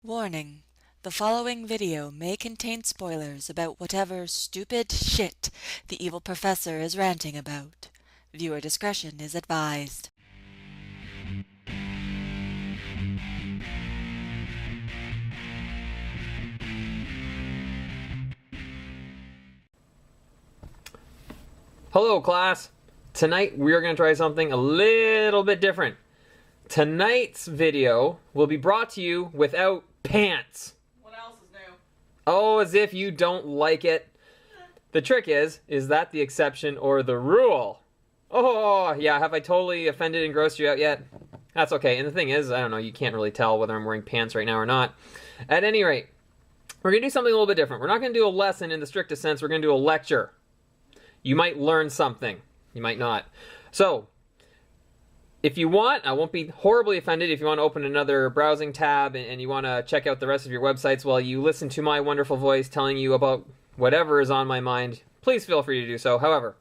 Warning: the following video may contain spoilers about whatever stupid shit the evil professor is ranting about. Viewer discretion is advised. Hello class! Tonight we're going to try something a little bit different. Tonight's video will be brought to you without pants. What else is new? Oh, as if you don't like it. The trick is that the exception or the rule? Oh, yeah, have I totally offended and grossed you out yet? That's okay, and the thing is, I don't know, you can't really tell whether I'm wearing pants right now or not. At any rate, we're going to do something a little bit different. We're not going to do a lesson in the strictest sense, we're going to do a lecture. You might learn something. You might not. So, if you want, I won't be horribly offended if you want to open another browsing tab and you want to check out the rest of your websites while you listen to my wonderful voice telling you about whatever is on my mind. Please feel free to do so. However,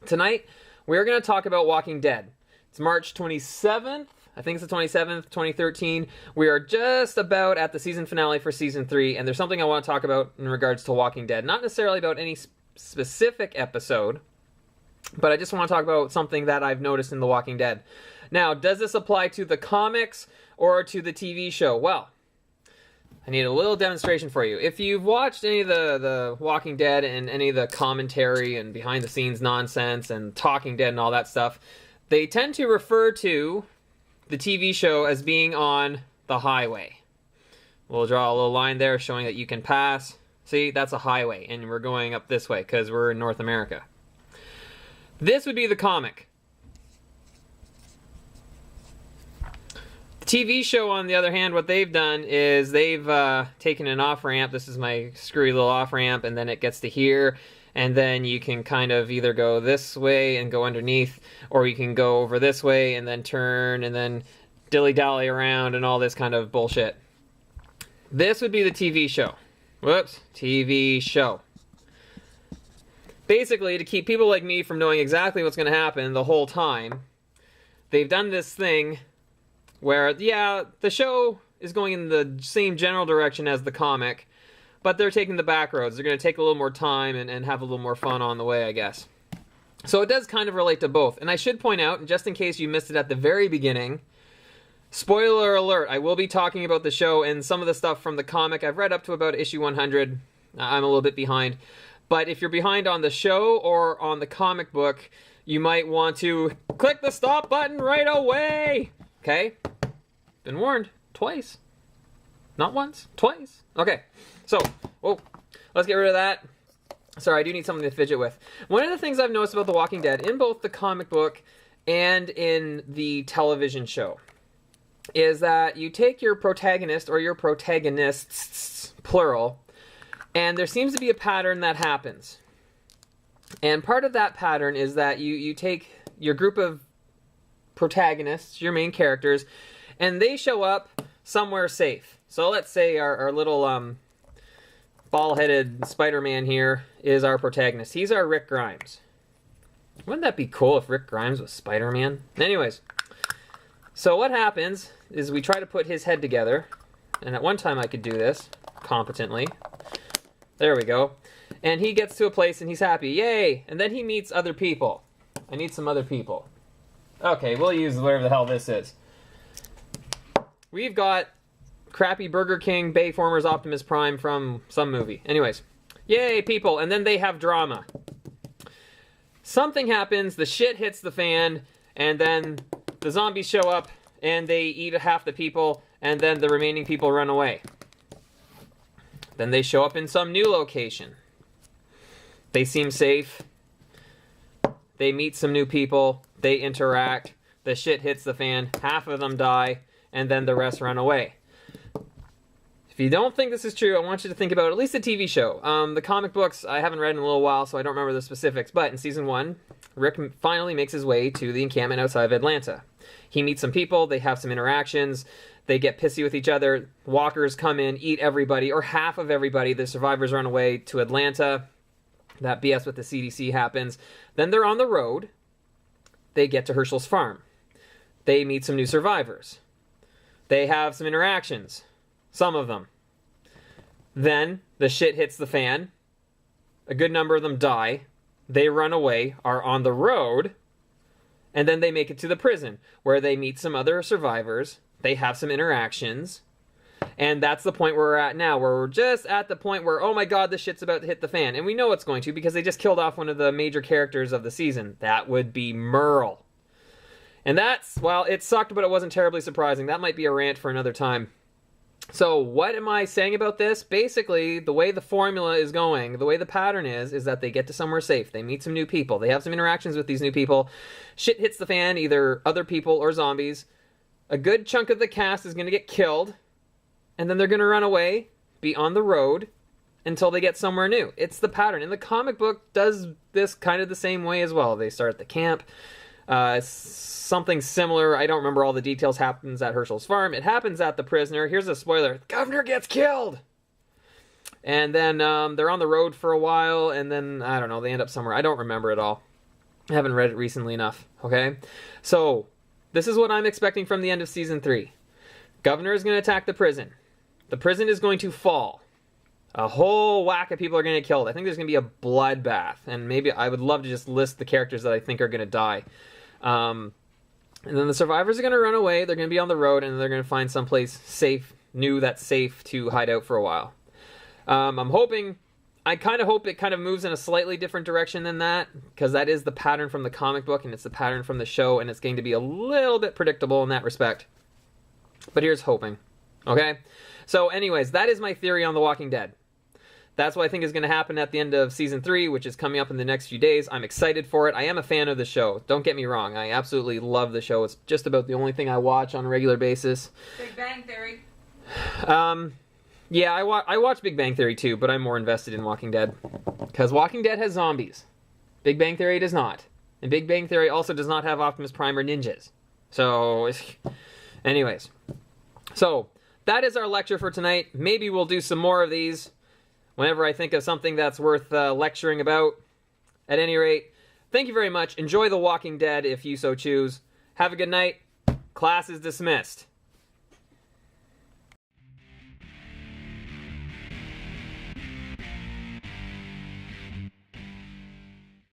tonight we're going to talk about Walking Dead. It's March 27th. I think it's the 27th, 2013. We are just about at the season finale for season 3, and there's something I want to talk about in regards to Walking Dead. Not necessarily about any specific episode, but I just want to talk about something that I've noticed in The Walking Dead. Now, does this apply to the comics or to the TV show? Well, I need a little demonstration for you. If you've watched any of the Walking Dead and any of the commentary and behind-the-scenes nonsense and Talking Dead and all that stuff, they tend to refer to the TV show as being on the highway. We'll draw a little line there showing that you can pass. See, that's a highway, and we're going up this way because we're in North America. This would be the comic. The TV show, on the other hand, what they've done is they've taken an off-ramp. This is my screwy little off-ramp, and then it gets to here, and then you can kind of either go this way and go underneath, or you can go over this way and then turn and then dilly-dally around and all this kind of bullshit. This would be the TV show. Whoops, TV show. Basically, to keep people like me from knowing exactly what's going to happen the whole time, they've done this thing where, yeah, the show is going in the same general direction as the comic, but they're taking the back roads. They're going to take a little more time and have a little more fun on the way, I guess. So it does kind of relate to both. And I should point out, just in case you missed it at the very beginning, spoiler alert, I will be talking about the show and some of the stuff from the comic. I've read up to about issue 100. I'm a little bit behind. But if you're behind on the show or on the comic book, you might want to click the stop button right away. Okay? Been warned twice. Not once, twice. Okay. So, let's get rid of that. Sorry, I do need something to fidget with. One of the things I've noticed about The Walking Dead in both the comic book and in the television show is that you take your protagonist or your protagonists, plural, and there seems to be a pattern that happens. And part of that pattern is that you take your group of protagonists, your main characters, and they show up somewhere safe. So let's say our little ball-headed Spider-Man here is our protagonist. He's our Rick Grimes. Wouldn't that be cool if Rick Grimes was Spider-Man? Anyways, so what happens is we try to put his head together, and at one time I could do this competently. There we go. And he gets to a place and he's happy. Yay! And then he meets other people. I need some other people. Okay, we'll use whatever the hell this is. We've got crappy Burger King Bayformers Optimus Prime from some movie. Anyways. Yay, people. And then they have drama. Something happens, the shit hits the fan, and then the zombies show up and they eat half the people, and then the remaining people run away. Then they show up in some new location. They seem safe. They meet some new people. They interact. The shit hits the fan. Half of them die. And then the rest run away. If you don't think this is true, I want you to think about at least the TV show. The comic books, I haven't read in a little while, so I don't remember the specifics. But in Season 1, Rick finally makes his way to the encampment outside of Atlanta. He meets some people. They have some interactions. They get pissy with each other. Walkers come in, eat everybody, or half of everybody. The survivors run away to Atlanta. That BS with the CDC happens. Then they're on the road. They get to Herschel's farm. They meet some new survivors. They have some interactions. Some of them. Then the shit hits the fan. A good number of them die. They run away, are on the road, and then they make it to the prison, where they meet some other survivors. They have some interactions. And that's the point where we're at now, where we're just at the point where, oh my god, this shit's about to hit the fan. And we know it's going to, because they just killed off one of the major characters of the season. That would be Merle. And that's, well, it sucked, but it wasn't terribly surprising. That might be a rant for another time. So what am I saying about this? Basically, the way the formula is going, the way the pattern is that they get to somewhere safe. They meet some new people. They have some interactions with these new people. Shit hits the fan, either other people or zombies. A good chunk of the cast is going to get killed. And then they're going to run away, be on the road, until they get somewhere new. It's the pattern. And the comic book does this kind of the same way as well. They start at the camp. Something similar, I don't remember all the details, happens at Herschel's farm. It happens at the prisoner. Here's a spoiler. The governor gets killed! And then they're on the road for a while, and then, I don't know, they end up somewhere. I don't remember it all. I haven't read it recently enough, okay? So, this is what I'm expecting from the end of Season 3. Governor is going to attack the prison. The prison is going to fall. A whole whack of people are going to get killed. I think there's going to be a bloodbath. And maybe I would love to just list the characters that I think are going to die. And then the survivors are going to run away. They're going to be on the road, and they're going to find someplace safe, new, that's safe to hide out for a while. I'm hoping, I kind of hope it kind of moves in a slightly different direction than that, because that is the pattern from the comic book, and it's the pattern from the show, and it's going to be a little bit predictable in that respect. But here's hoping. Okay? So anyways, that is my theory on The Walking Dead. That's what I think is going to happen at the end of Season 3, which is coming up in the next few days. I'm excited for it. I am a fan of the show. Don't get me wrong. I absolutely love the show. It's just about the only thing I watch on a regular basis. Big Bang Theory. Yeah, I watch Big Bang Theory too, but I'm more invested in Walking Dead. Because Walking Dead has zombies. Big Bang Theory does not. And Big Bang Theory also does not have Optimus Prime or ninjas. So, anyways. So, that is our lecture for tonight. Maybe we'll do some more of these whenever I think of something that's worth lecturing about. At any rate, thank you very much. Enjoy The Walking Dead if you so choose. Have a good night. Class is dismissed.